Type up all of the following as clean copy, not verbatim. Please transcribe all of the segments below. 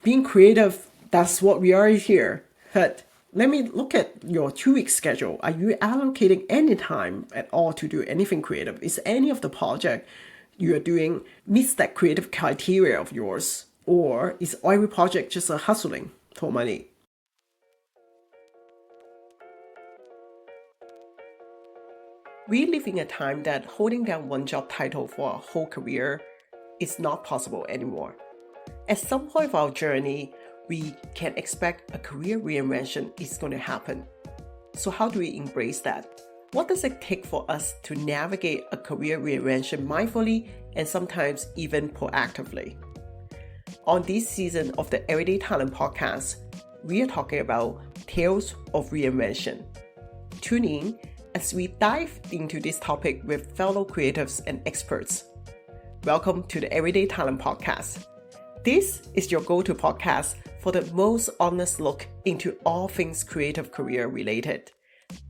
Being creative, that's what we are here. But let me look at your 2 week schedule. Are you allocating any time at all to do anything creative? Is any of the project you are doing meets that creative criteria of yours? Or is every project just a hustling for money? We live in a time that holding down one job title for a whole career is not possible anymore. At some point of our journey, we can expect a career reinvention is going to happen. So how do we embrace that? What does it take for us to navigate a career reinvention mindfully and sometimes even proactively? On this season of the Everyday Talent podcast, we are talking about tales of reinvention. Tune in as we dive into this topic with fellow creatives and experts. Welcome to the Everyday Talent podcast. This is your go-to podcast for the most honest look into all things creative career related.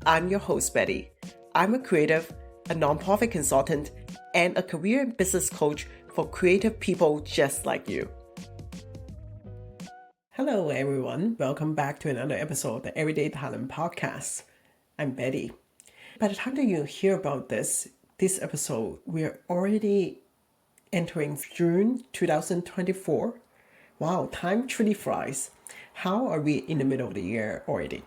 I'm your host, Betty. I'm a creative, a nonprofit consultant, and a career and business coach for creative people just like you. Hello, everyone. Welcome back to another episode of the Everyday Talent podcast. I'm Betty. By the time that you hear about this episode, we're already entering June 2024. Wow, time truly flies. How are we in the middle of the year already?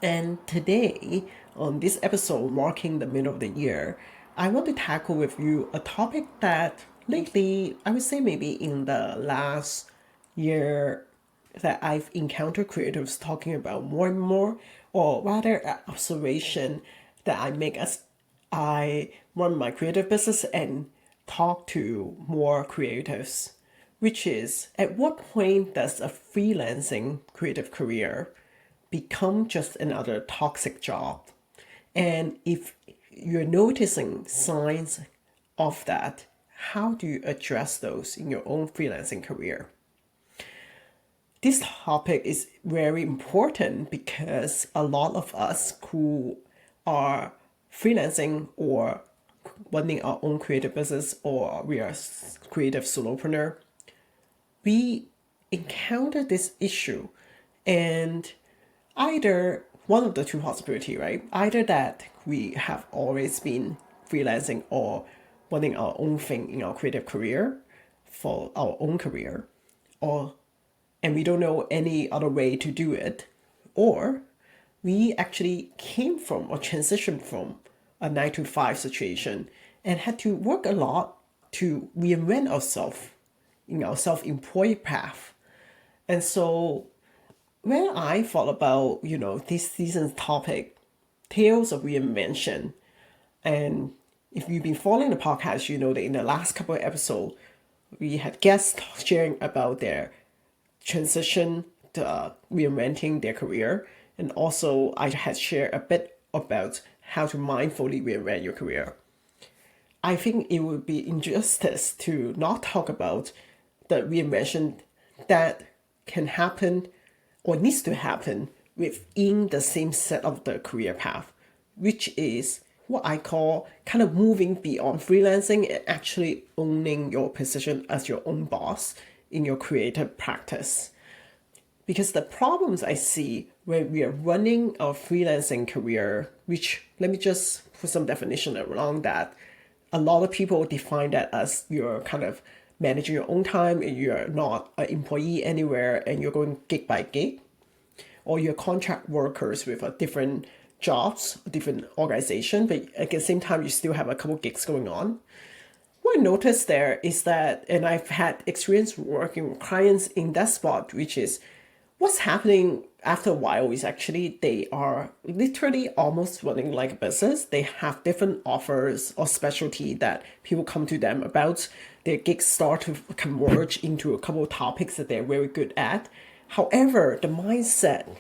And today, on this episode marking the middle of the year, I want to tackle with you a topic that lately, I would say maybe in the last year, that I've encountered creatives talking about more and more, or rather an observation that I make as I run my creative business and talk to more creatives, which is at what point does a freelancing creative career become just another toxic job? And if you're noticing signs of that, how do you address those in your own freelancing career? This topic is very important because a lot of us who are freelancing or running our own creative business, or we are creative solopreneur, we encounter this issue, and either one of the two possibility, right? Either that we have always been freelancing or running our own thing in our creative career for our own career, or and we don't know any other way to do it, or we actually came from or transitioned from a 9 to 5 situation and had to work a lot to reinvent ourselves in our self-employed path. And so when I thought about, this season's topic, Tales of Reinvention, and if you've been following the podcast, you know that in the last couple of episodes, we had guests sharing about their transition to reinventing their career. And also I had shared a bit about how to mindfully reinvent your career. I think it would be injustice to not talk about the reinvention that can happen or needs to happen within the same set of the career path, which is what I call kind of moving beyond freelancing and actually owning your position as your own boss in your creative practice. Because the problems I see when we are running our freelancing career, which let me just put some definition around that. A lot of people define that as you're kind of managing your own time and you're not an employee anywhere and you're going gig by gig, or you're contract workers with a different jobs, a different organization, but at the same time you still have a couple gigs going on. What I noticed there is that, and I've had experience working with clients in that spot, which is what's happening after a while is actually they are literally almost running like a business. They have different offers or specialty that people come to them about. Their gigs start to converge into a couple of topics that they're very good at. However, the mindset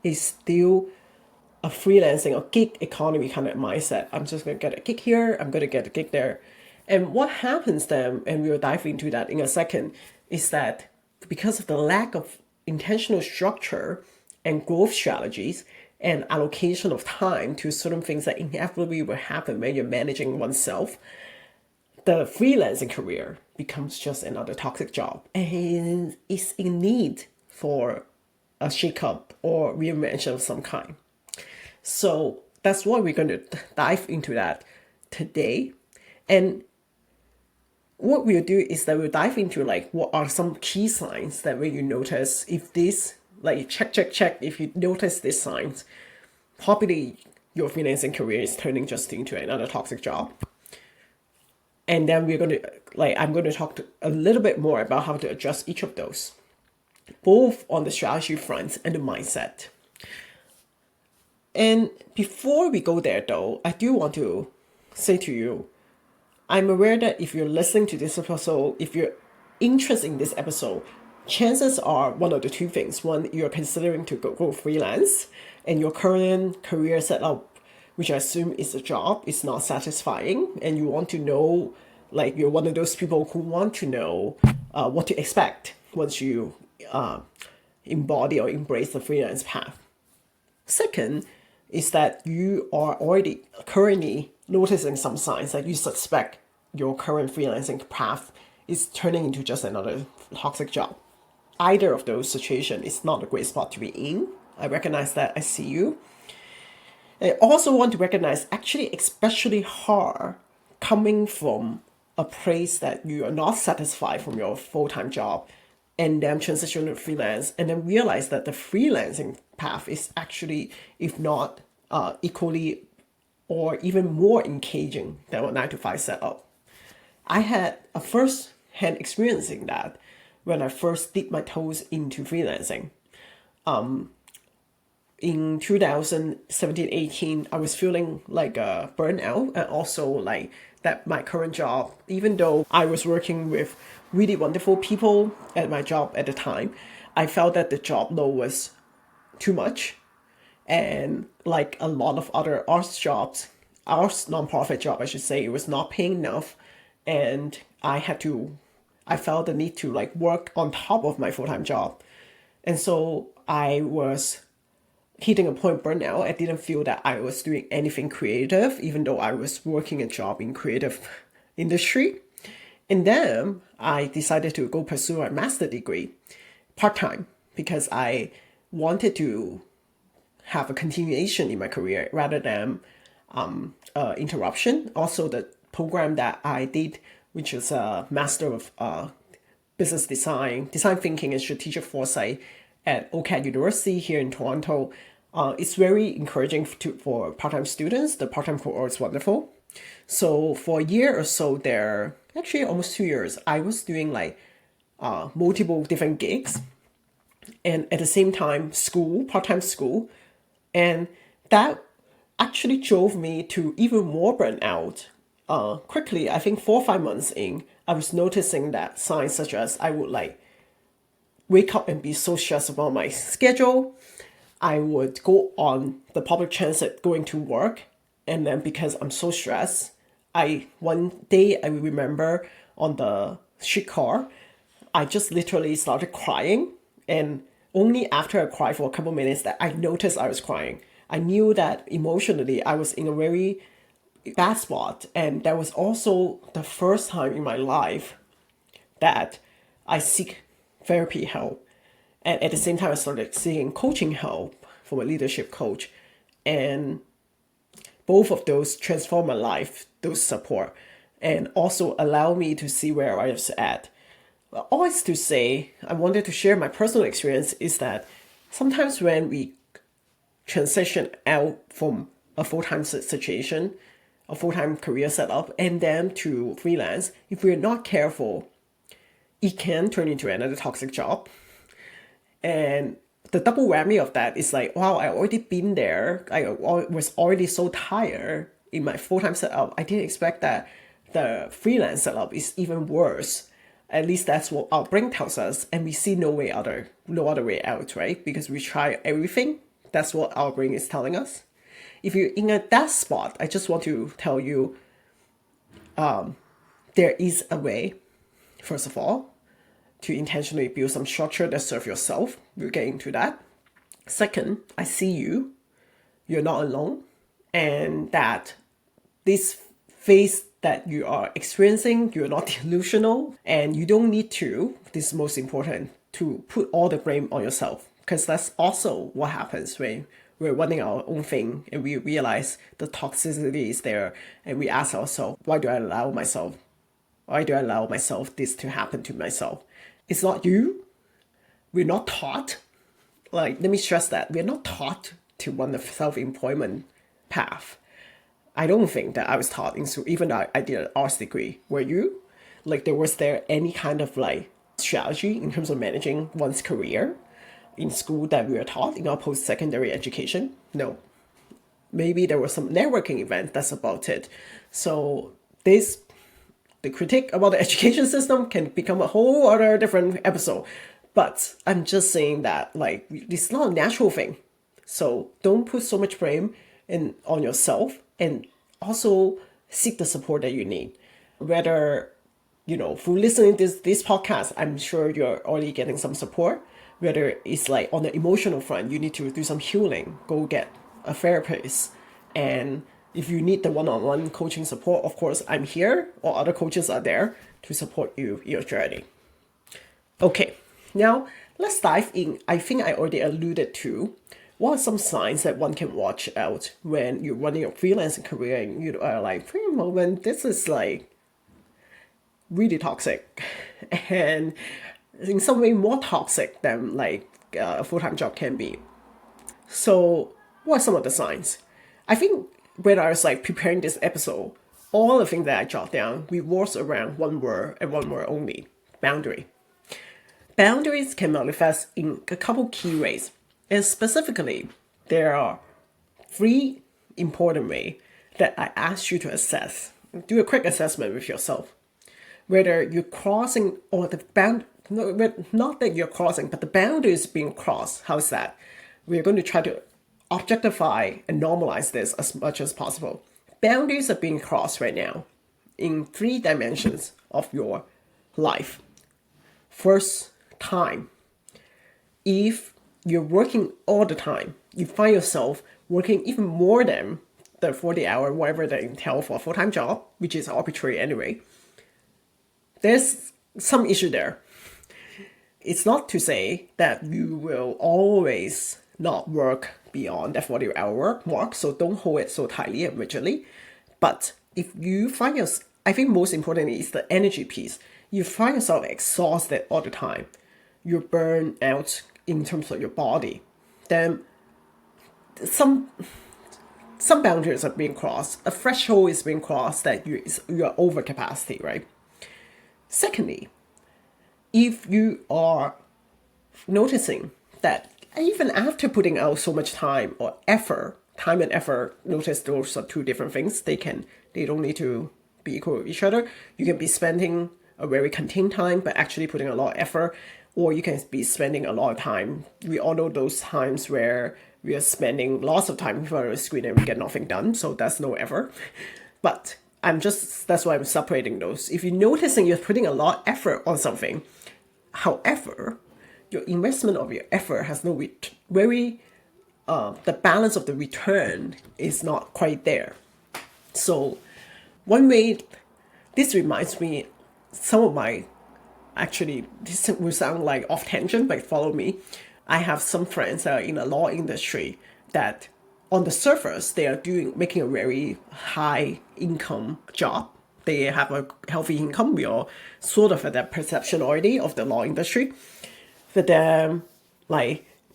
is still a freelancing or gig economy kind of mindset. I'm just going to get a gig here, I'm going to get a gig there. And what happens then, and we'll dive into that in a second, is that because of the lack of intentional structure and growth strategies and allocation of time to certain things that inevitably will happen when you're managing oneself, the freelancing career becomes just another toxic job and is in need for a shakeup or reinvention of some kind. So that's what we're going to dive into that today. And what we'll do is that we'll dive into like what are some key signs that when you notice if this, like check, if you notice these signs, probably your freelancing career is turning just into another toxic job. And then I'm going to talk a little bit more about how to address each of those, both on the strategy front and the mindset. And before we go there though, I do want to say to you, I'm aware that if you're listening to this episode, if you're interested in this episode, chances are one of the two things. One, you're considering to go freelance and your current career setup, which I assume is a job, is not satisfying. And you want to know, like you're one of those people who want to know what to expect once you embody or embrace the freelance path. Second is that you are already currently noticing some signs that you suspect your current freelancing path is turning into just another toxic job. Either of those situations is not a great spot to be in. I recognize that. I see you. I also want to recognize actually especially hard coming from a place that you are not satisfied from your full-time job and then transition to freelance and then realize that the freelancing path is actually, if not equally or even more engaging than a 9-to-5 setup. I had a first-hand experience in that when I first dipped my toes into freelancing. In 2017-18, I was feeling like a burnout and also like that my current job, even though I was working with really wonderful people at my job at the time, I felt that the job load was too much. And like a lot of other arts jobs, arts nonprofit job, I should say, it was not paying enough. And I felt the need to like work on top of my full-time job. And so I was hitting a point burnout. I didn't feel that I was doing anything creative, even though I was working a job in creative industry. And then I decided to go pursue a master's degree part-time because I wanted to have a continuation in my career rather than interruption. Also, the program that I did, which was a Master of Business Design Thinking and Strategic Foresight at OCAD University here in Toronto, it's very encouraging for part-time students. The part-time cohort is wonderful. So for a year or so there, actually almost 2 years, I was doing like multiple different gigs and at the same time part-time school. And that actually drove me to even more burnout. Quickly, I think 4 or 5 months in, I was noticing that signs such as I would like wake up and be so stressed about my schedule. I would go on the public transit going to work. And then because I'm so stressed, one day I remember on the streetcar, I just literally started crying. And only after I cried for a couple minutes that I noticed I was crying. I knew that emotionally I was in a very bad spot. And that was also the first time in my life that I seek therapy help. And at the same time, I started seeking coaching help from a leadership coach. And both of those transformed my life, those support, and also allow me to see where I was at. But always to say, I wanted to share my personal experience is that sometimes when we transition out from a full-time situation, a full-time career setup, and then to freelance, if we're not careful, it can turn into another toxic job. And the double whammy of that is like, wow, I already been there. I was already so tired in my full-time setup. I didn't expect that the freelance setup is even worse. At least that's what our brain tells us, and we see no other way out, right? Because we try everything. That's what our brain is telling us. If you're in that spot, I just want to tell you, there is a way. First of all, to intentionally build some structure that serve yourself. We'll get into that. Second, I see you. You're not alone. And that this phase that you are experiencing, you're not delusional, and you don't need to, this is most important, to put all the blame on yourself. Because that's also what happens when we're running our own thing and we realize the toxicity is there and we ask ourselves, why do I allow myself? Why do I allow myself this to happen to myself? It's not you. We're not taught. Let me stress that. We're not taught to run the self-employment path. I don't think that I was taught in school, even though I did an arts degree. Were you? Was there any kind of strategy in terms of managing one's career in school that we were taught in our post-secondary education? No. Maybe there was some networking event, that's about it. So the critique about the education system can become a whole other different episode. But I'm just saying that it's not a natural thing. So don't put so much blame on yourself, and also seek the support that you need. Whether, through listening to this podcast, I'm sure you're already getting some support. Whether it's on the emotional front, you need to do some healing, go get a therapist. And if you need the one-on-one coaching support, of course, I'm here, or other coaches are there to support you in your journey. Okay, now let's dive in. I think I already alluded to what are some signs that one can watch out when you're running a freelancing career and you are for a moment, this is really toxic and in some way more toxic than a full-time job can be. So what are some of the signs? I think when I was preparing this episode, all the things that I jot down revolves around one word and one word only: boundary. Boundaries can manifest in a couple key ways. And specifically, there are 3 important ways that I ask you to assess. Do a quick assessment with yourself. Whether you're crossing or not that you're crossing, but the boundary is being crossed. How's that? We're going to try to objectify and normalize this as much as possible. Boundaries are being crossed right now in 3 dimensions of your life. First, time. If you're working all the time, you find yourself working even more than the 40-hour, whatever that entails for a full-time job, which is arbitrary anyway, there's some issue there. It's not to say that you will always not work beyond the 40-hour work mark, so don't hold it so tightly and rigidly. But if you find yourself, I think most importantly is the energy piece. You find yourself exhausted all the time. You're burned out in terms of your body. Then some boundaries are being crossed. A threshold is being crossed that you are over capacity, right? Secondly, if you are noticing that even after putting out so much time or effort, time and effort, notice those are 2 different things. They don't need to be equal with each other. You can be spending a very contained time, but actually putting a lot of effort, or you can be spending a lot of time. We all know those times where we are spending lots of time in front of the screen and we get nothing done, so that's no effort. But that's why I'm separating those. If you're noticing you're putting a lot of effort on something, however, your investment of your effort has no the balance of the return is not quite there. So one way, this reminds me, some of my, actually, this will sound off tangent, but follow me. I have some friends that are in the law industry that on the surface, they are making a very high income job. They have a healthy income. We are sort of at that perception already of the law industry. For them,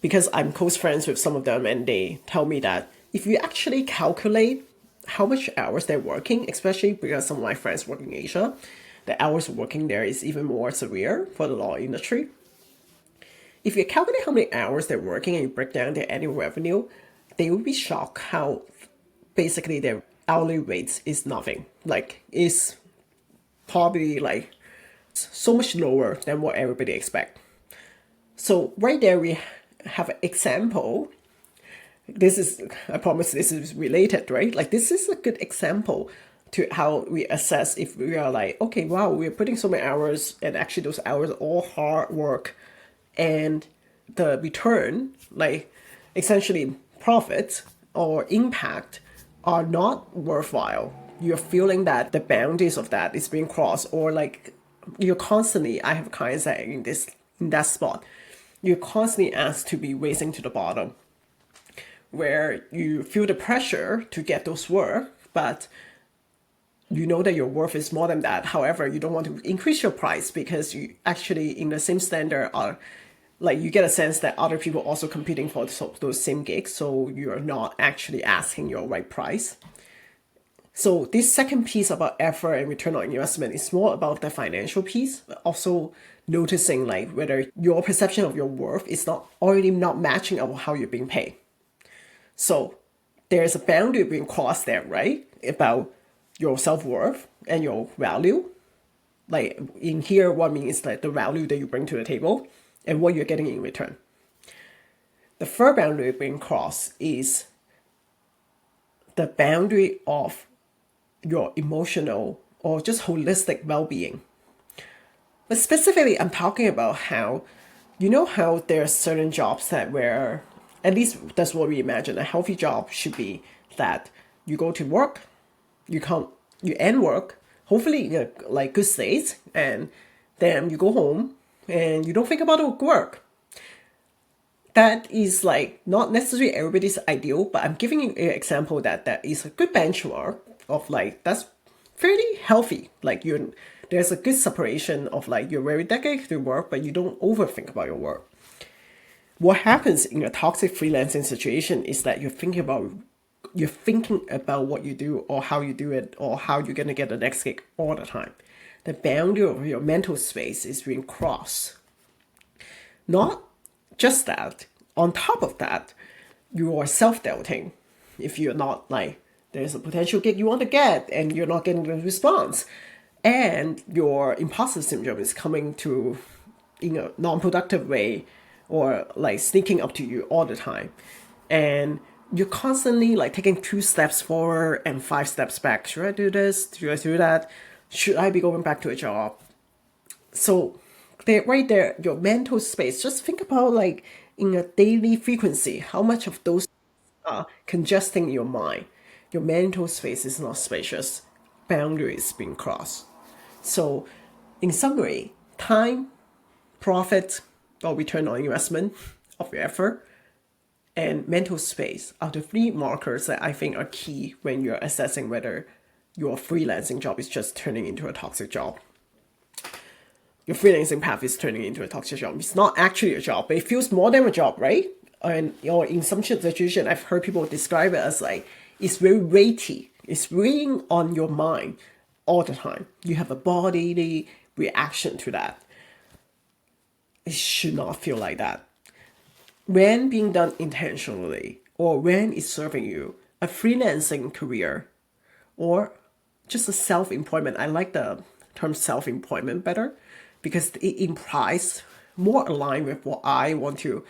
because I'm close friends with some of them, and they tell me that if you actually calculate how much hours they're working, especially because some of my friends work in Asia, the hours of working there is even more severe for the law industry. If you calculate how many hours they're working and you break down their annual revenue, they will be shocked how basically their hourly rates is nothing. Is probably so much lower than what everybody expect. So right there we have an example. I promise this is related, right? This is a good example to how we assess if we are okay, wow, we're putting so many hours, and actually those hours are all hard work, and the return, essentially profits or impact, are not worthwhile. you're feeling that the boundaries of that is being crossed, or like you're constantly, I have clients that in that spot, you're constantly asked to be racing to the bottom, where you feel the pressure to get those work, but you know that your worth is more than that. However, you don't want to increase your price because you actually in the same standard are like, you get a sense that other people also competing for those same gigs, so you're not actually asking your right price. So this second piece about effort and return on investment is more about the financial piece, but also noticing like whether your perception of your worth is not matching up with how you're being paid. So there's a boundary being crossed there, right? About your self-worth and your value. Like in here, what I mean is like the value that you bring to the table and what you're getting in return. The third boundary being crossed is the boundary of your emotional or just holistic well-being. But specifically, I'm talking about how, how there are certain jobs that where, at least that's what we imagine, a healthy job should be that you go to work, you end work, hopefully in a like good state, and then you go home and you don't think about work. That is like not necessarily everybody's ideal, but I'm giving you an example that is a good benchmark of like that's fairly healthy. Like there's a good separation of like you're very dedicated to work, but you don't overthink about your work. What happens in a toxic freelancing situation is that you're thinking about what you do or how you do it or how you're gonna get the next gig all the time. The boundary of your mental space is being crossed. Not just that, on top of that, you are self-doubting. If you're not like, there's a potential gig you want to get and you're not getting the response, and your imposter syndrome is coming to in a non-productive way or like sneaking up to you all the time, and you're constantly like taking 2 steps forward and 5 steps back. Should I do this? Should I do that? Should I be going back to a job? So right there, your mental space, just think about like in a daily frequency, how much of those are congesting your mind. Your mental space is not spacious. Boundaries being crossed. So in summary, time, profit, or return on investment of your effort, and mental space are the 3 markers that I think are key when you're assessing whether your freelancing job is just turning into a toxic job. Your freelancing path is turning into a toxic job. It's not actually a job, but it feels more than a job, right? And or in some situation, I've heard people describe it as like it's very weighty. It's weighing on your mind all the time. You have a bodily reaction to that. It should not feel like that. When being done intentionally, or when it's serving you, a freelancing career, or just a self-employment. I like the term self-employment better because it implies more aligned with what I want to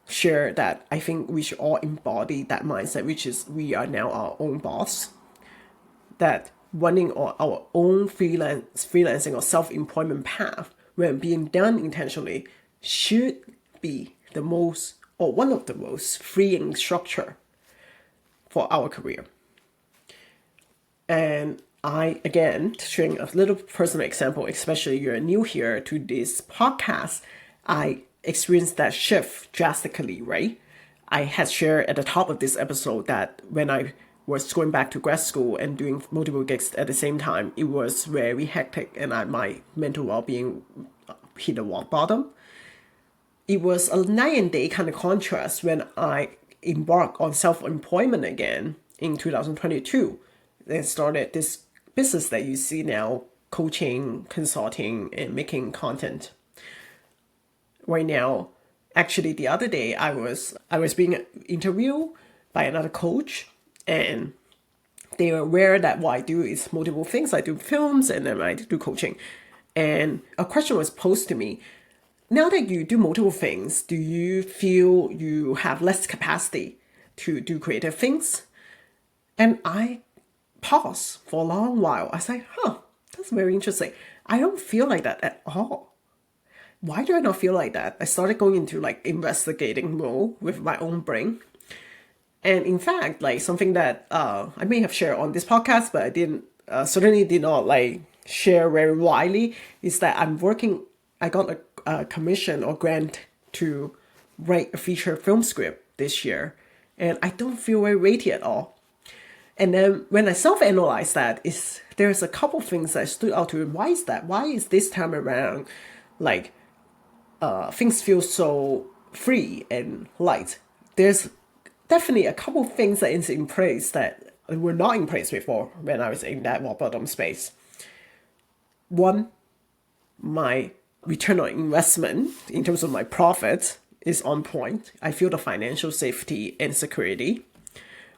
share, that I think we should all embody that mindset, which is we are now our own boss. That running on our own freelancing or self-employment path, when being done intentionally, should be the most or one of the most freeing structure for our career. And I, again, sharing a little personal example, especially you're new here to this podcast, I experienced that shift drastically, right? I had shared at the top of this episode that when I was going back to grad school and doing multiple gigs at the same time, it was very hectic and my mental well-being hit a rock bottom. It was a night and day kind of contrast when I embarked on self-employment again in 2022 and started this business that you see now, coaching, consulting, and making content. Right now, actually the other day I was being interviewed by another coach, and they were aware that what I do is multiple things. I do films and then I do coaching. And a question was posed to me: now that you do multiple things, do you feel you have less capacity to do creative things? And I paused for a long while. I was like, that's very interesting. I don't feel like that at all. Why do I not feel like that? I started going into like investigating mode with my own brain. And in fact, like something that I may have shared on this podcast, but I didn't certainly did not like share very widely, is that I got a commission or grant to write a feature film script this year, and I don't feel very weighty at all. And then when I self-analyze that, there's a couple things that stood out to me. Why is that? Why is this time around, like, things feel so free and light? There's definitely a couple things that is in place that were not in place before when I was in that rock bottom space. One, my return on investment in terms of my profit is on point. I feel the financial safety and security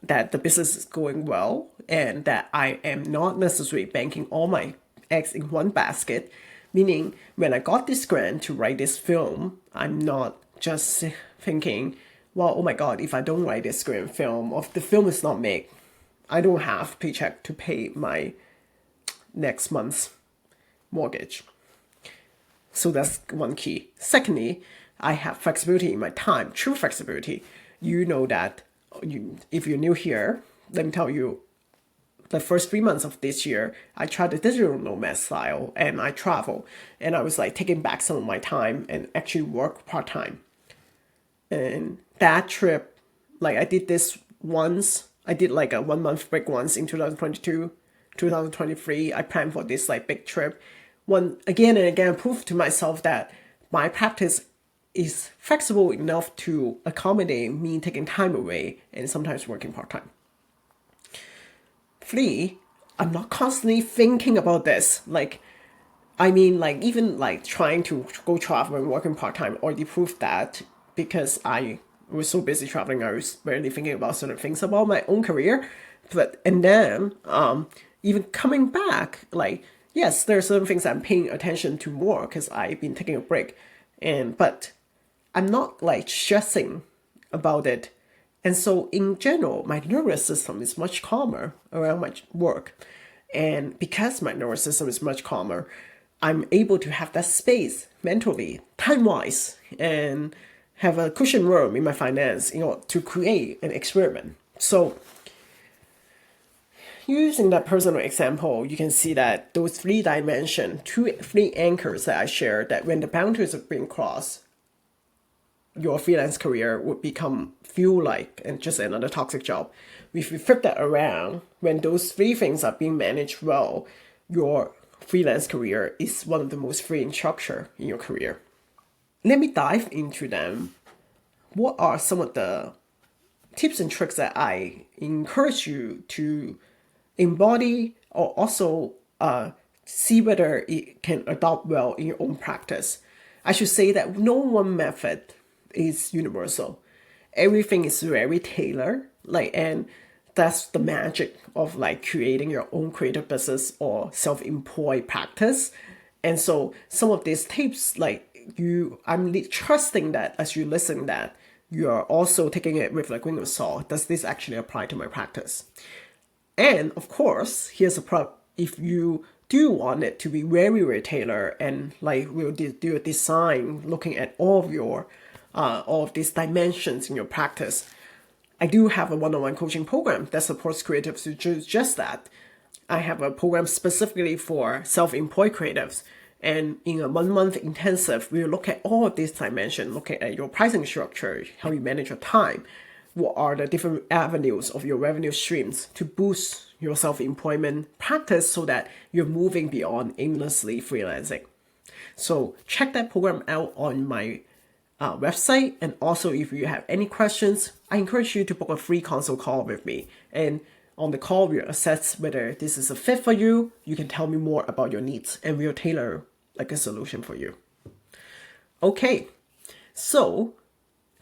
that the business is going well and that I am not necessarily banking all my eggs in one basket. Meaning, when I got this grant to write this film, I'm not just thinking, well, oh my God, if I don't write this grant film, or if the film is not made, I don't have paycheck to pay my next month's mortgage. So that's one key. Secondly, I have flexibility in my time, true flexibility. You know that if you're new here, let me tell you, the first 3 months of this year, I tried the digital nomad style and I travel. And I was like taking back some of my time and actually work part-time. And that trip, like I did this once, I did like a 1 month break once in 2022, 2023. I planned for this like big trip. Again and again, proved to myself that my practice is flexible enough to accommodate me taking time away and sometimes working part-time. 3, I'm not constantly thinking about this. Like, I mean, like even like trying to go travel and working part-time already proved that, because I was so busy traveling, I was barely thinking about certain things about my own career. And then even coming back, like, yes, there are certain things I'm paying attention to more because I've been taking a break. But I'm not like stressing about it. And so in general, my nervous system is much calmer around my work. And because my nervous system is much calmer, I'm able to have that space mentally, time-wise, and have a cushion room in my finance, to create an experiment. So using that personal example, you can see that those 3 dimensions, 3 anchors that I shared, that when the boundaries are being crossed, your freelance career would feel like and just another toxic job. If you flip that around, when those 3 things are being managed well, your freelance career is one of the most freeing structure in your career. Let me dive into them. What are some of the tips and tricks that I encourage you to embody, or also see whether it can adopt well in your own practice? I should say that no one method is universal. Everything is very tailored, and that's the magic of like creating your own creative business or self-employed practice. And so some of these tips, I'm trusting that as you listen, that you are also taking it with a grain of salt. Does this actually apply to my practice? And of course, here's a prop. If you do want it to be very, very tailored, and we'll do a design looking at all of these dimensions in your practice, I do have a one-on-one coaching program that supports creatives to do just that. I have a program specifically for self-employed creatives. And in a 1 month intensive, we'll look at all of these dimensions, looking at your pricing structure, how you manage your time, what are the different avenues of your revenue streams to boost your self-employment practice so that you're moving beyond aimlessly freelancing. So check that program out on my website. And also, if you have any questions, I encourage you to book a free consult call with me. And on the call, we'll assess whether this is a fit for you. You can tell me more about your needs, and we'll tailor a solution for you. Okay, so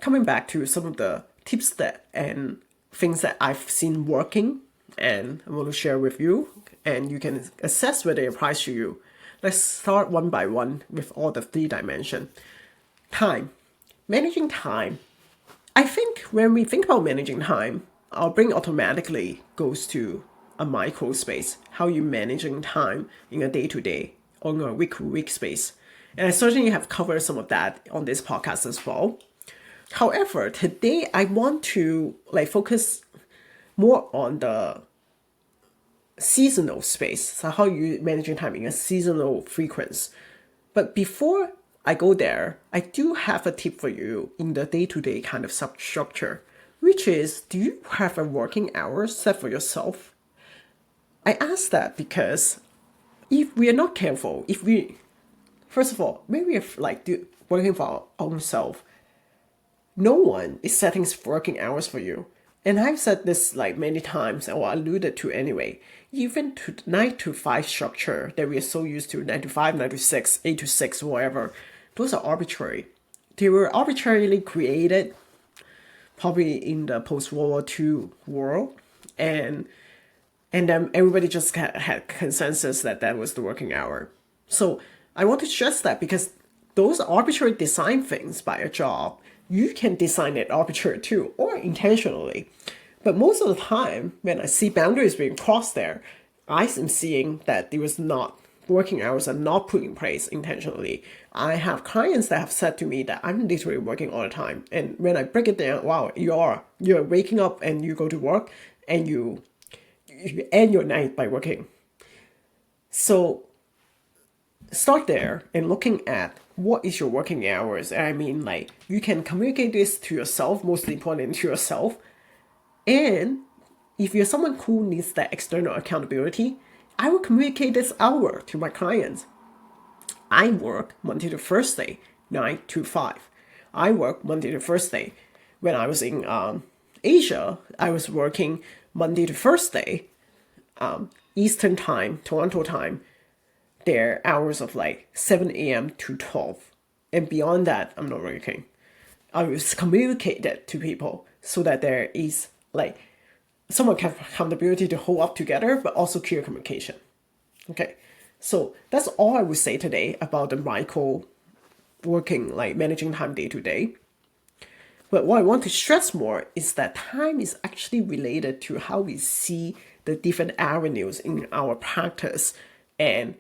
coming back to some of the tips and things that I've seen working, and I want to share with you, and you can assess whether it applies to you. Let's start one by one with all the 3 dimensions. Time. Managing time. I think when we think about managing time, our brain automatically goes to a micro space, how you managing time in a day-to-day or in a week-to-week space. And I certainly have covered some of that on this podcast as well. However, today I want to focus more on the seasonal space. So how you managing time in a seasonal frequency. But before I go there, I do have a tip for you in the day-to-day kind of structure, which is, do you have a working hours set for yourself? I ask that because if we are not careful, first of all, maybe if working for our own self, no one is setting working hours for you. And I've said this many times, or alluded to anyway. Even to 9 to 5 structure that we are so used to, 9 to 5, 9 to 6, 8 to 6, whatever, those are arbitrary. They were arbitrarily created probably in the post-World War II world. And then everybody just had consensus that was the working hour. So I want to stress that because those arbitrary design things by a job, you can design it arbitrary too, or intentionally. But most of the time, when I see boundaries being crossed there, I am seeing that there was not working hours are not put in place intentionally. I have clients that have said to me that I'm literally working all the time. And when I break it down, wow, you're waking up and you go to work and you end your night by working. So start there and looking at what is your working hours. And I mean, you can communicate this to yourself, mostly important to yourself. And if you're someone who needs that external accountability, I will communicate this hour to my clients. I work Monday to Thursday, 9 to 5. I work Monday to Thursday. When I was in Asia, I was working Monday to Thursday, Eastern time, Toronto time. Their hours of 7 a.m. to 12. And beyond that, I'm not working. I was communicated to people so that there is somewhat accountability to hold up together, but also clear communication. Okay, so that's all I would say today about the micro working, managing time day to day. But what I want to stress more is that time is actually related to how we see the different avenues in our practice and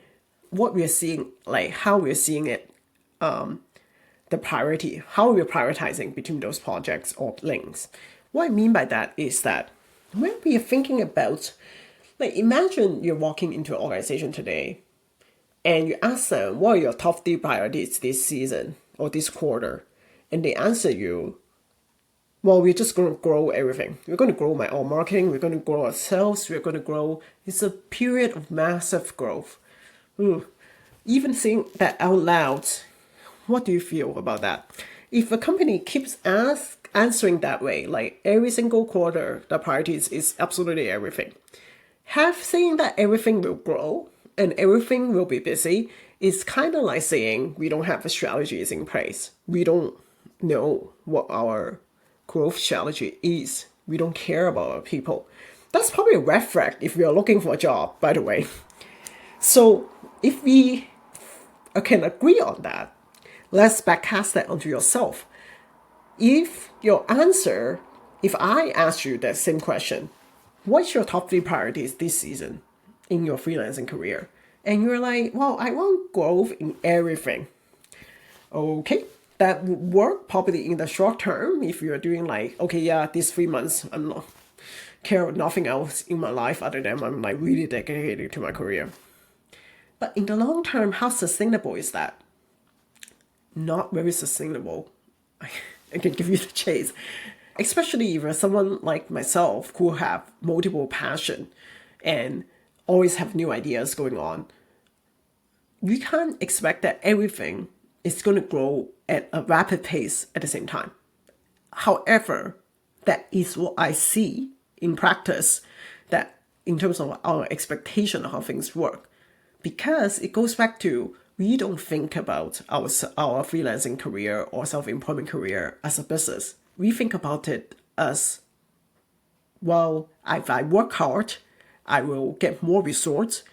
what we are seeing, how we're seeing it, the priority, how we're prioritizing between those projects or links. What I mean by that is that when we are thinking about, imagine you're walking into an organization today and you ask them, what are your top 3 priorities this season or this quarter? And they answer you, well, we're just going to grow everything. We're going to grow our marketing. We're going to grow our sales. We're going to grow. It's a period of massive growth. Even saying that out loud, what do you feel about that? If a company keeps answering that way, every single quarter, the priorities is absolutely everything. Saying that everything will grow and everything will be busy is kind of like saying we don't have the strategies in place. We don't know what our growth strategy is. We don't care about our people. That's probably a red flag if we are looking for a job, by the way. So if we can agree on that, let's backcast that onto yourself. If I ask you that same question, what's your top 3 priorities this season in your freelancing career? And you're like, well, I want growth in everything. Okay, that would work probably in the short term if you're doing these 3 months, I'm not care of nothing else in my life other than I'm really dedicated to my career. But in the long term, how sustainable is that? Not very sustainable. I can give you the chase. Especially if you're someone like myself who have multiple passion and always have new ideas going on. You can't expect that everything is going to grow at a rapid pace at the same time. However, that is what I see in practice, that in terms of our expectation of how things work. Because it goes back to, we don't think about our freelancing career or self-employment career as a business. We think about it as, well, if I work hard, I will get more results,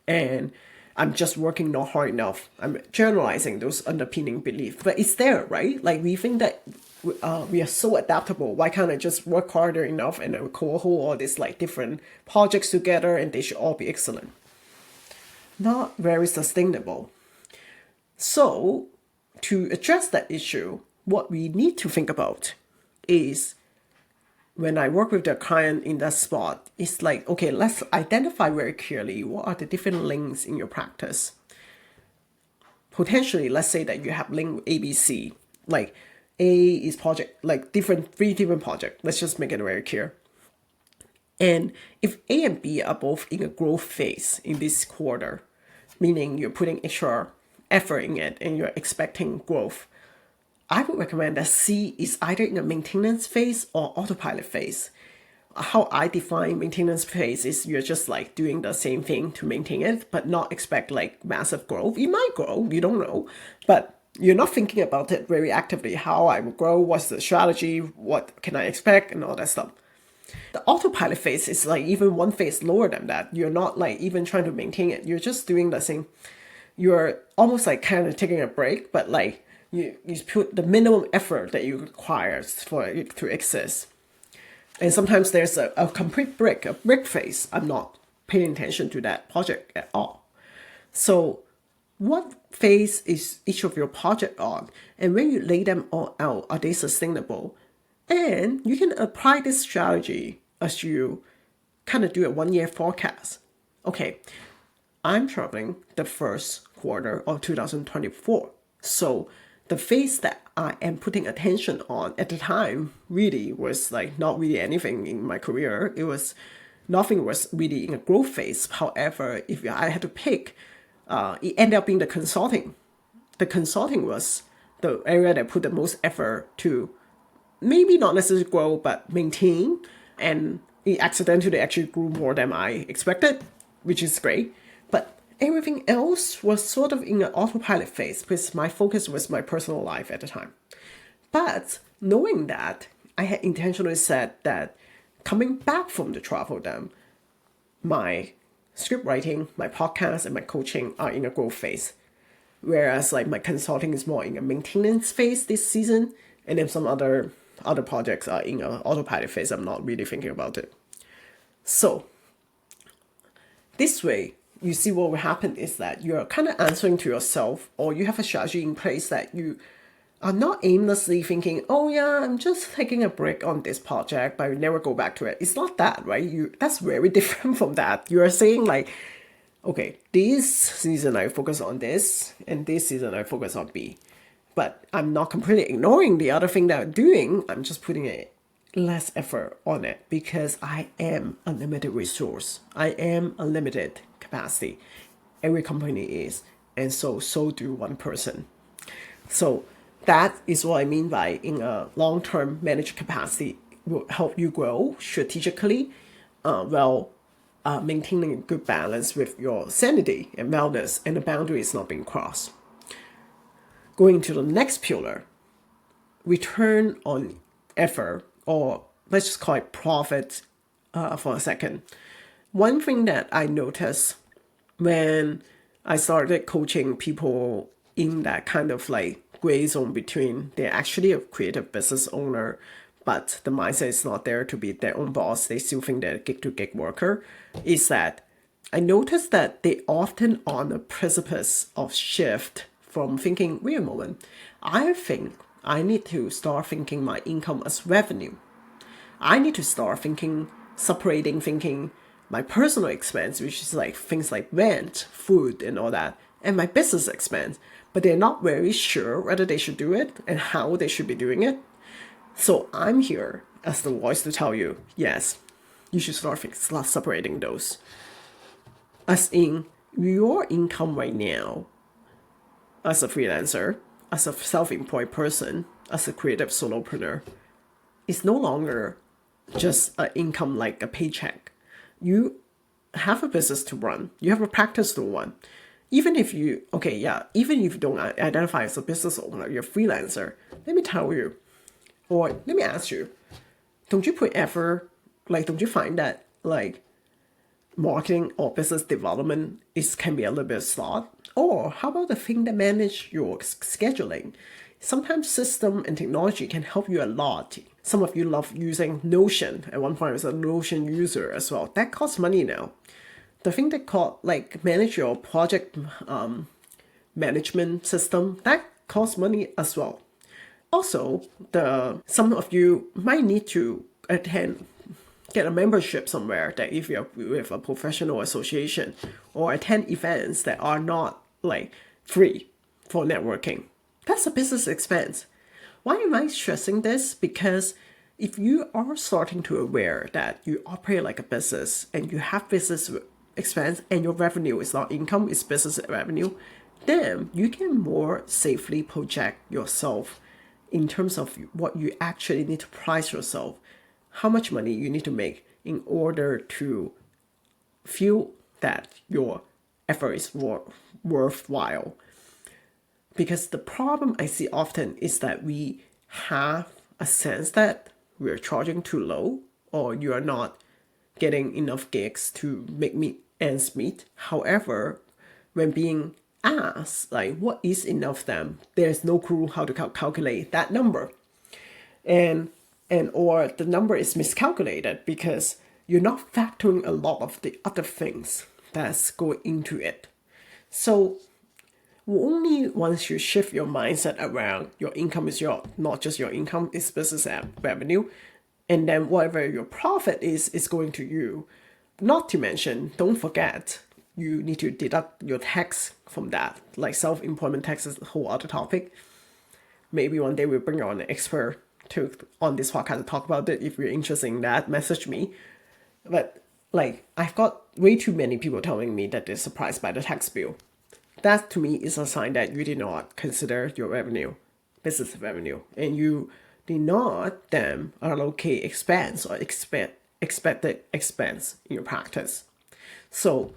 and I'm just working not hard enough. I'm generalizing those underpinning beliefs, but it's there, right? We think that we are so adaptable. Why can't I just work harder enough and cohort all these different projects together and they should all be excellent? Not very sustainable. So to address that issue, what we need to think about is when I work with the client in that spot, it's like, okay, let's identify very clearly what are the different links in your practice. Potentially, let's say that you have link ABC, like A is project, like three different projects. Let's just make it very clear. And if A and B are both in a growth phase in this quarter, meaning you're putting extra effort in it and you're expecting growth, I would recommend that C is either in a maintenance phase or autopilot phase. How I define maintenance phase is you're just like doing the same thing to maintain it, but not expect like massive growth. It might grow, you don't know, but you're not thinking about it very actively. How I will grow, what's the strategy, what can I expect, and all that stuff. The autopilot phase is like even one phase lower than that. You're not like even trying to maintain it. You're just doing the same. You're almost like kind of taking a break, but like you put the minimum effort that you require for it to exist. And sometimes there's a complete break, a break phase. I'm not paying attention to that project at all. So what phase is each of your project on? And when you lay them all out, are they sustainable? And you can apply this strategy as you kind of do a 1 year forecast. Okay, I'm traveling the first quarter of 2024. So the phase that I am putting attention on at the time really was like not really anything in my career. Nothing was really in a growth phase. However, if I had to pick, it ended up being the consulting. The consulting was the area that I put the most effort to maybe not necessarily grow, but maintain. And it accidentally actually grew more than I expected, which is great. But everything else was sort of in an autopilot phase because my focus was my personal life at the time. But knowing that, I had intentionally said that coming back from the travel then, my script writing, my podcast, and my coaching are in a growth phase. Whereas like my consulting is more in a maintenance phase this season, and then some other projects are in an autopilot phase. I'm not really thinking about it. So this way, you see what will happen is that you're kind of answering to yourself, or you have a strategy in place that you are not aimlessly thinking, oh yeah, I'm just taking a break on this project, but I will never go back to it. It's not that, right? That's very different from that. You are saying like, okay, this season I focus on this, and this season I focus on B. But I'm not completely ignoring the other thing that I'm doing. I'm just putting a less effort on it because I am a limited resource. I am a limited capacity. Every company is. And so do one person. So that is what I mean by in a long-term managed capacity will help you grow strategically while maintaining a good balance with your sanity and wellness and the boundaries not being crossed. Going to the next pillar, return on effort, or let's just call it profit for a second. One thing that I noticed when I started coaching people in that kind of like gray zone between they're actually a creative business owner, but the mindset is not there to be their own boss. They still think they're a gig to gig worker, is that I noticed that they often on a precipice of shift from thinking, wait a moment, I think I need to start thinking my income as revenue. I need to start thinking my personal expense, which is like things like rent, food, and all that, and my business expense. But they're not very sure whether they should do it and how they should be doing it. So I'm here as the voice to tell you, yes, you should start separating those. As in, your income right now, as a freelancer, as a self-employed person, as a creative solopreneur, is no longer just an income like a paycheck. You have a business to run. You have a practice to run. Even if you don't identify as a business owner, you're a freelancer, let me tell you, or let me ask you, don't you put effort, like don't you find that like marketing or business development can be a little bit slow? Or how about the thing that manage your scheduling? Sometimes system and technology can help you a lot. Some of you love using Notion. At one point, I was a Notion user as well. That costs money now. The thing that called like manage your project management system, that costs money as well. Also, some of you might need to get a membership somewhere, that if you're with a professional association, or attend events that are not like free for networking. That's a business expense. Why am I stressing this? Because if you are starting to aware that you operate like a business and you have business expense and your revenue is not income, it's business revenue, then you can more safely project yourself in terms of what you actually need to price yourself, how much money you need to make in order to feel that your effort is worthwhile. Because the problem I see often is that we have a sense that we're charging too low, or you are not getting enough gigs to make ends meet. However, when being asked, like, what is enough then, there's no clue how to calculate that number. And or the number is miscalculated because you're not factoring a lot of the other things that's going into it. So only once you shift your mindset around your income is not just your income, it's business revenue, and then whatever your profit is going to you. Not to mention, don't forget, you need to deduct your tax from that. Like self-employment tax is a whole other topic. Maybe one day we'll bring on an expert on this podcast to talk about it. If you're interested in that, message me. But like, I've got way too many people telling me that they're surprised by the tax bill. That to me is a sign that you did not consider your revenue, business revenue, and you did not then allocate expense or expected expense in your practice. So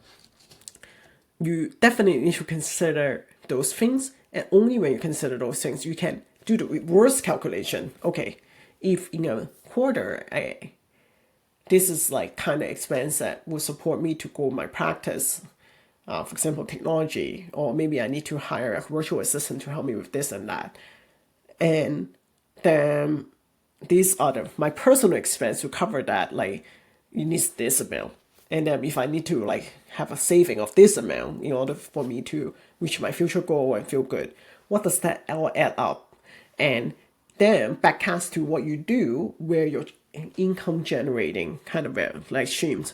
you definitely need to consider those things, and only when you consider those things, you can do the reverse calculation. Okay, if in a quarter, this is like kind of expense that will support me to grow my practice. For example, technology, or maybe I need to hire a virtual assistant to help me with this and that. And then these are my personal expense to cover that, like, you need this amount. And then if I need to like have a saving of this amount in order for me to reach my future goal and feel good, what does that all add up? And then backcast to what you do, where your income generating kind of like streams.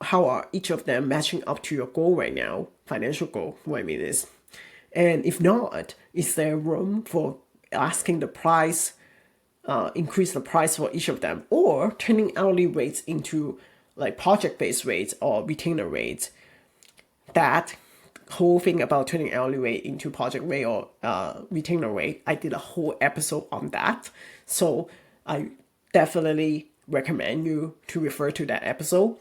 How are each of them matching up to your goal right now, financial goal, what I mean is. And if not, is there room for asking the price, increase the price for each of them, or turning hourly rates into like project-based rates or retainer rates? That whole thing about turning hourly rate into project rate or retainer rate, I did a whole episode on that. So I definitely recommend you to refer to that episode.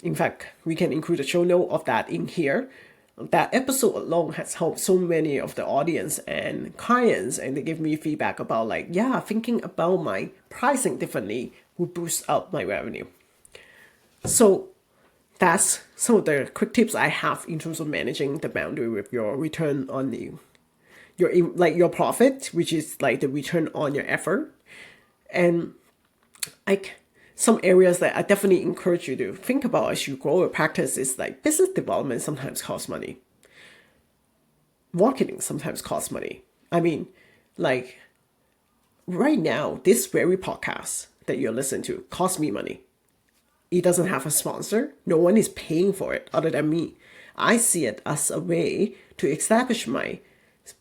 In fact, we can include a show note of that in here. That episode alone has helped so many of the audience and clients, and they give me feedback about like, yeah, thinking about my pricing differently will boost up my revenue. So that's some of the quick tips I have in terms of managing the boundary with your return on your profit, which is like the return on your effort. And like some areas that I definitely encourage you to think about as you grow your practice is like business development sometimes costs money. Marketing sometimes costs money. I mean, like right now, this very podcast that you're listening to costs me money. It doesn't have a sponsor. No one is paying for it other than me. I see it as a way to establish my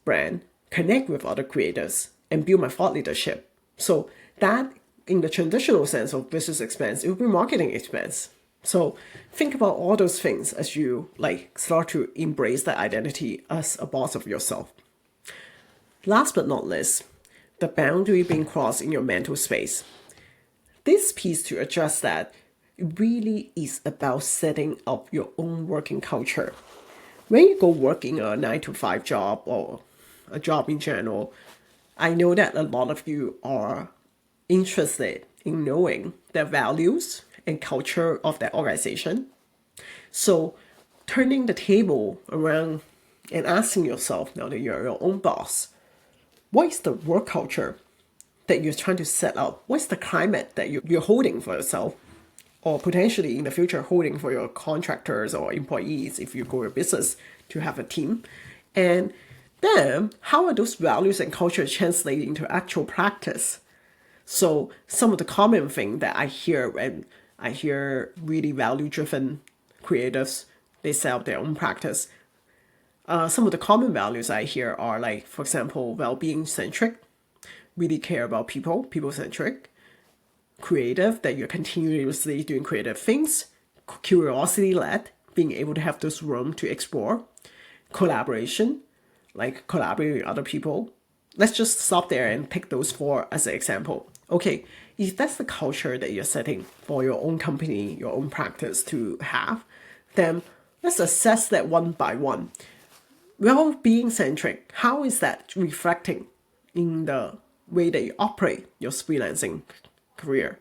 brand, connect with other creators, and build my thought leadership. So that, in the traditional sense of business expense, it will be marketing expense. So think about all those things as you like start to embrace that identity as a boss of yourself. Last but not least, the boundary being crossed in your mental space. This piece to address that really is about setting up your own working culture. When you go work in a 9-to-5 job or a job in general, I know that a lot of you are interested in knowing the values and culture of that organization. So turning the table around and asking yourself, now that you're your own boss, what is the work culture that you're trying to set up? What's the climate that you're holding for yourself, or potentially in the future holding for your contractors or employees if you grow your business to have a team? And Then, how are those values and culture translated into actual practice? So some of the common thing that I hear when I hear really value-driven creatives, they set up their own practice. Some of the common values I hear are like, for example, well-being centric, really care about people, people-centric, creative, that you're continuously doing creative things, curiosity-led, being able to have this room to explore, collaboration, like collaborating with other people. Let's just stop there and pick those four as an example. Okay, if that's the culture that you're setting for your own company, your own practice to have, then let's assess that one by one. Well-being centric, how is that reflecting in the way that you operate your freelancing career?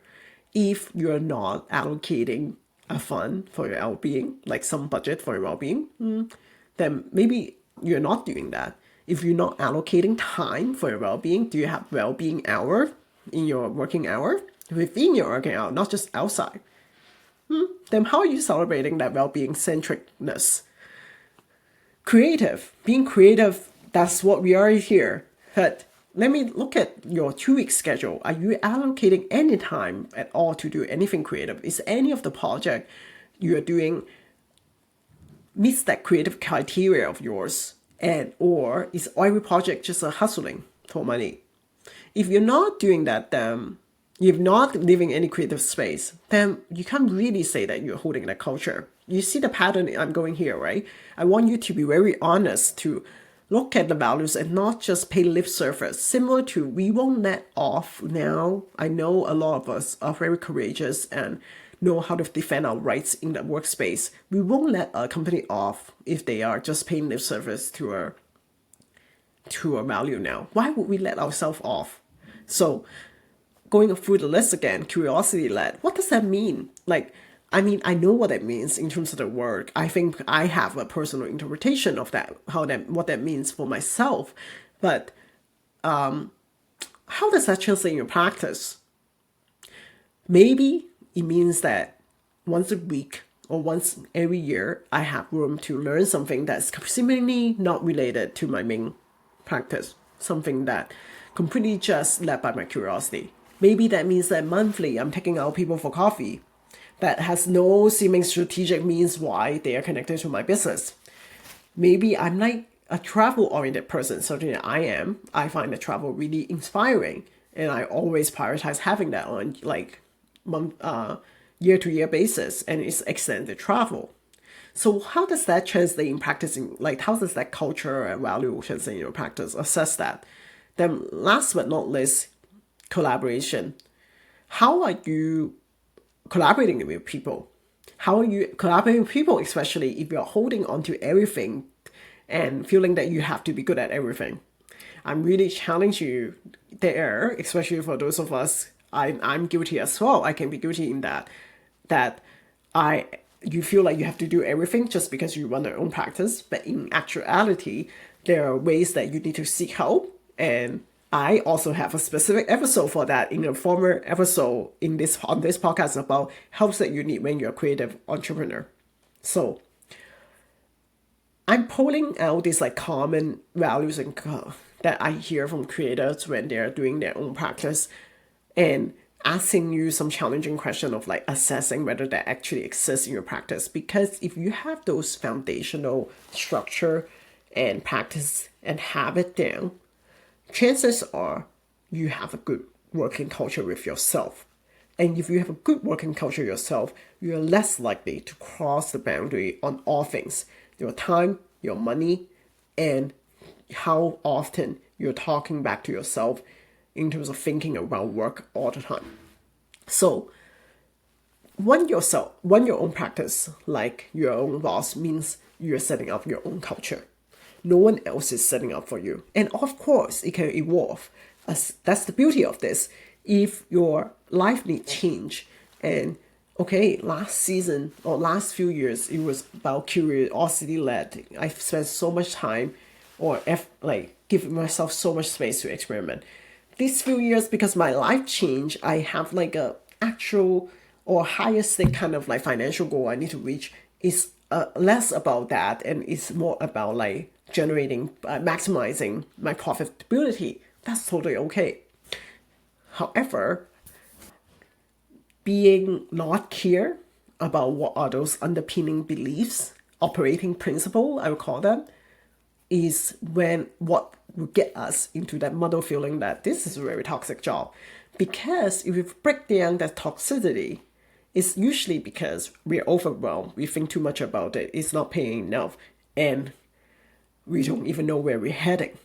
If you're not allocating a fund for your well-being, like some budget for your well-being, then maybe you're not doing that. If you're not allocating time for your well-being, do you have well-being hour in your working hour? Within your working hour, not just outside. Then how are you celebrating that well-being centricness? Creative, being creative, that's what we are here. But let me look at your 2-week schedule. Are you allocating any time at all to do anything creative? Is any of the project you are doing meets that creative criteria of yours? And or is every project just a hustling for money? If you're not doing that, then you're not leaving any creative space, then you can't really say that you're holding that culture. You see the pattern I'm going here, right? I want you to be very honest, to look at the values and not just pay lip service. Similar to, we won't let off now. I know a lot of us are very courageous and know how to defend our rights in the workspace. We won't let a company off if they are just paying lip service to a value now. Why would we let ourselves off? So going through the list again, curiosity-led, what does that mean? I know what it means in terms of the word. I think I have a personal interpretation of that, what that means for myself. But how does that translate in your practice? Maybe it means that once a week or once every year, I have room to learn something that's seemingly not related to my main practice, something that completely just led by my curiosity. Maybe that means that monthly I'm taking out people for coffee that has no seeming strategic means why they are connected to my business. Maybe I'm like a travel-oriented person, certainly I am. I find the travel really inspiring, and I always prioritize having that on year-to-year basis, and it's extended travel. So how does that translate in practicing? How does that culture and value translate in your practice? Assess that. Then last but not least, collaboration. How are you collaborating with people? How are you collaborating with people, especially if you're holding on to everything and feeling that you have to be good at everything? I'm really challenging you there, especially for those of us. I'm guilty as well. I can be guilty in that you feel like you have to do everything just because you run your own practice. But in actuality, there are ways that you need to seek help. And I also have a specific episode for that in a former episode on this podcast about helps that you need when you're a creative entrepreneur. So I'm pulling out these common values and that I hear from creators when they're doing their own practice, and asking you some challenging question of assessing whether that actually exists in your practice. Because if you have those foundational structure and practice and habit down, chances are you have a good working culture with yourself. And if you have a good working culture yourself, you're less likely to cross the boundary on all things: your time, your money, and how often you're talking back to yourself in terms of thinking around work all the time. So run your own practice like your own boss means you're setting up your own culture. No one else is setting up for you. And of course, it can evolve. That's the beauty of this. If your life needs change, and last season or last few years, it was about curiosity-led. I've spent so much time giving myself so much space to experiment. These few years, because my life changed, I have a actual or higher stake kind of financial goal I need to reach. Is less about that, and it's more about maximizing my profitability. That's totally okay. However, being not clear about what are those underpinning beliefs, operating principle, I would call them, is when what will get us into that muddle feeling that this is a very toxic job. Because if we break down that toxicity, it's usually because we're overwhelmed, we think too much about it, it's not paying enough, and we don't even know where we're heading.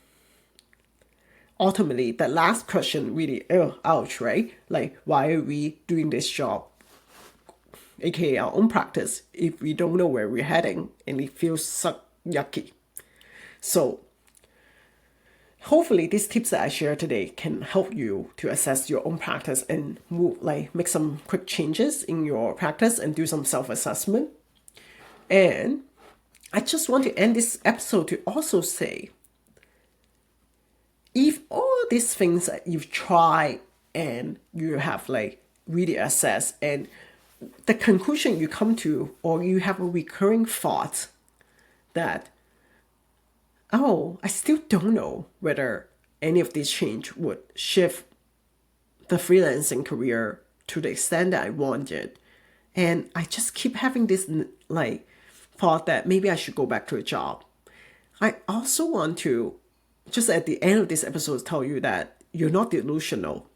Ultimately, that last question really, ouch, right? Like, why are we doing this job, aka our own practice, if we don't know where we're heading and it feels so yucky? So, hopefully, these tips that I share today can help you to assess your own practice and make some quick changes in your practice and do some self-assessment. And I just want to end this episode to also say, if all these things that you've tried and you have really assessed, and the conclusion you come to, or you have a recurring thought that, oh, I still don't know whether any of these change would shift the freelancing career to the extent that I wanted, and I just keep having this thought that maybe I should go back to a job. I also want to, just at the end of this episode, tell you that you're not delusional.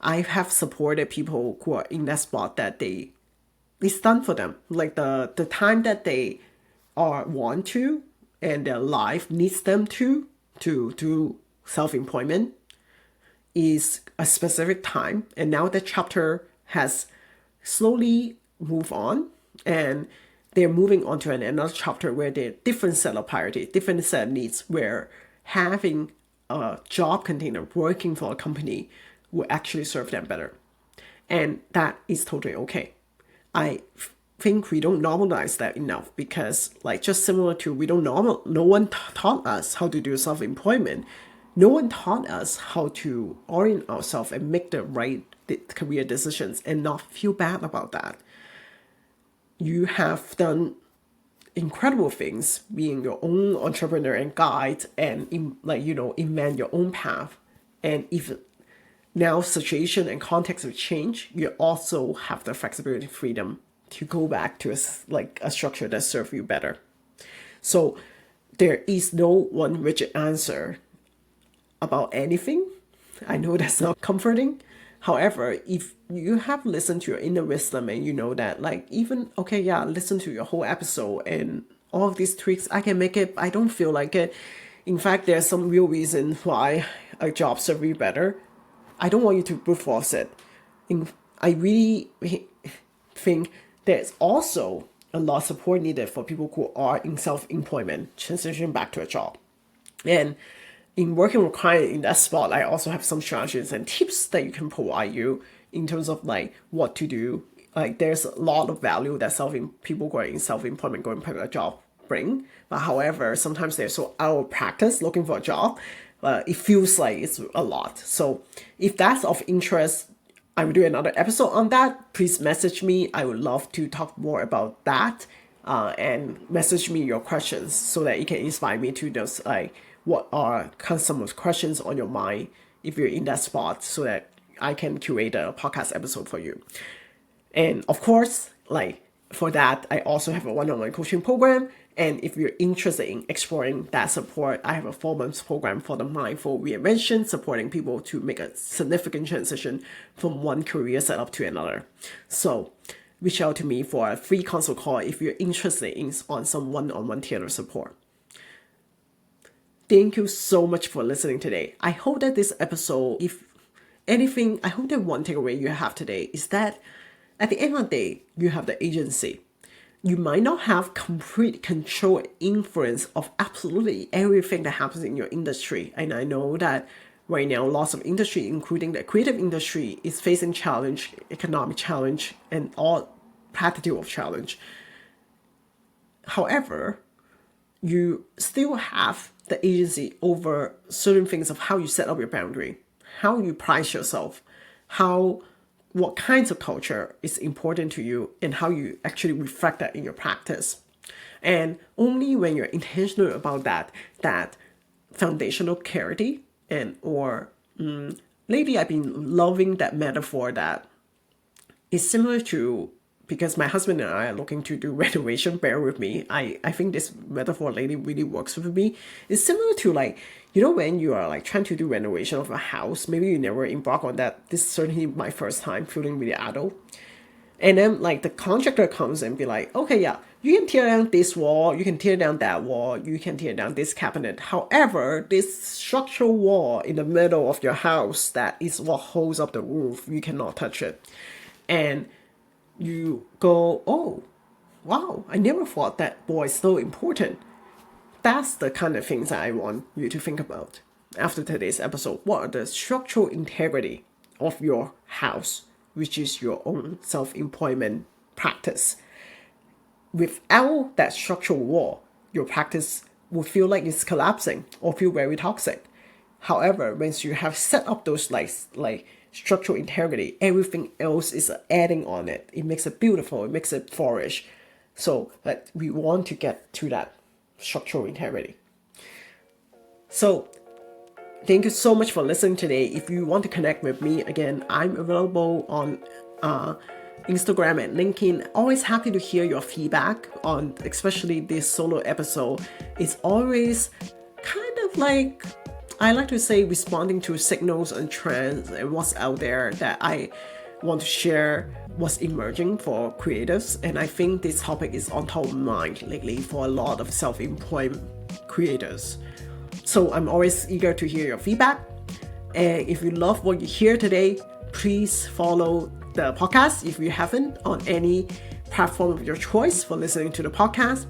I have supported people who are in that spot that it's done for them. Like the time that they want to, and their life needs them to do self-employment is a specific time. And now the chapter has slowly moved on, and they're moving on to another chapter where they're different set of priorities, different set of needs, where having a job container working for a company will actually serve them better. And that is totally okay. I think we don't normalize that enough, because just similar to no one taught us how to do self-employment. No one taught us how to orient ourselves and make the right career decisions and not feel bad about that. You have done incredible things being your own entrepreneur and guide, and invent your own path. And if now situation and context will change, you also have the flexibility and freedom to go back to a structure that serves you better. So there is no one rigid answer about anything. I know that's not comforting. However, if you have listened to your inner wisdom and you know that listen to your whole episode and all of these tweaks, I can make it, I don't feel like it. In fact, there's some real reason why a job serves you better. I don't want you to brute force it. I really think there's also a lot of support needed for people who are in self-employment, transition back to a job. And in working with clients in that spot, I also have some strategies and tips that you can provide you in terms of what to do. There's a lot of value that people who are in self-employment going back to a job bring. But however, sometimes they're so out of practice looking for a job, it feels like it's a lot. So if that's of interest, I will do another episode on that. Please message me. I would love to talk more about that. And message me your questions so that it can inspire me to just what are some of the questions on your mind if you're in that spot, so that I can curate a podcast episode for you. And of course, for that, I also have a one-on-one coaching program. And if you're interested in exploring that support, I have a 4-month program for the mindful reinvention, supporting people to make a significant transition from one career setup to another. So reach out to me for a free consult call if you're interested on some one-on-one tailored support. Thank you so much for listening today. I hope that this episode, if anything, I hope that one takeaway you have today is that at the end of the day, you have the agency. You might not have complete control and influence of absolutely everything that happens in your industry. And I know that right now, lots of industry, including the creative industry, is facing challenge, economic challenge, and all platitude of challenge. However, you still have the agency over certain things of how you set up your boundary, how you price yourself, what kinds of culture is important to you, and how you actually reflect that in your practice. And only when you're intentional about that foundational clarity or lately I've been loving that metaphor that is similar to, because my husband and I are looking to do renovation, bear with me. I think this metaphor lately really works with me. It's similar to when you are trying to do renovation of a house, maybe you never embark on that. This is certainly my first time feeling really adult. And then the contractor comes and be like, okay, yeah, you can tear down this wall, you can tear down that wall, you can tear down this cabinet. However, this structural wall in the middle of your house, that is what holds up the roof, you cannot touch it. And you go, oh, wow, I never thought that was so important. That's the kind of things that I want you to think about after today's episode. What are the structural integrity of your house, which is your own self-employment practice? Without that structural wall, your practice will feel like it's collapsing or feel very toxic. However, once you have set up those structural integrity, everything else is adding on it. It makes it beautiful, it makes it flourish. So we want to get to that structural integrity. So thank you so much for listening today. If you want to connect with me, again, I'm available on Instagram and LinkedIn. Always happy to hear your feedback on, especially this solo episode. It's always kind of I like to say, responding to signals and trends and what's out there that I want to share, what's emerging for creatives. And I think this topic is on top of mind lately for a lot of self-employed creators. So I'm always eager to hear your feedback. And if you love what you hear today, please follow the podcast if you haven't on any platform of your choice for listening to the podcast.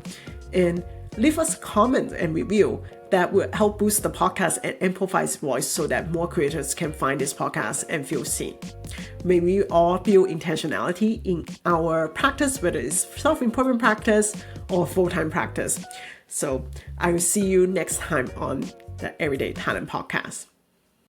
And leave us a comment and review that will help boost the podcast and amplify its voice so that more creators can find this podcast and feel seen. May we all feel intentionality in our practice, whether it's self-employment practice or full-time practice. So I will see you next time on the Everyday Talent Podcast.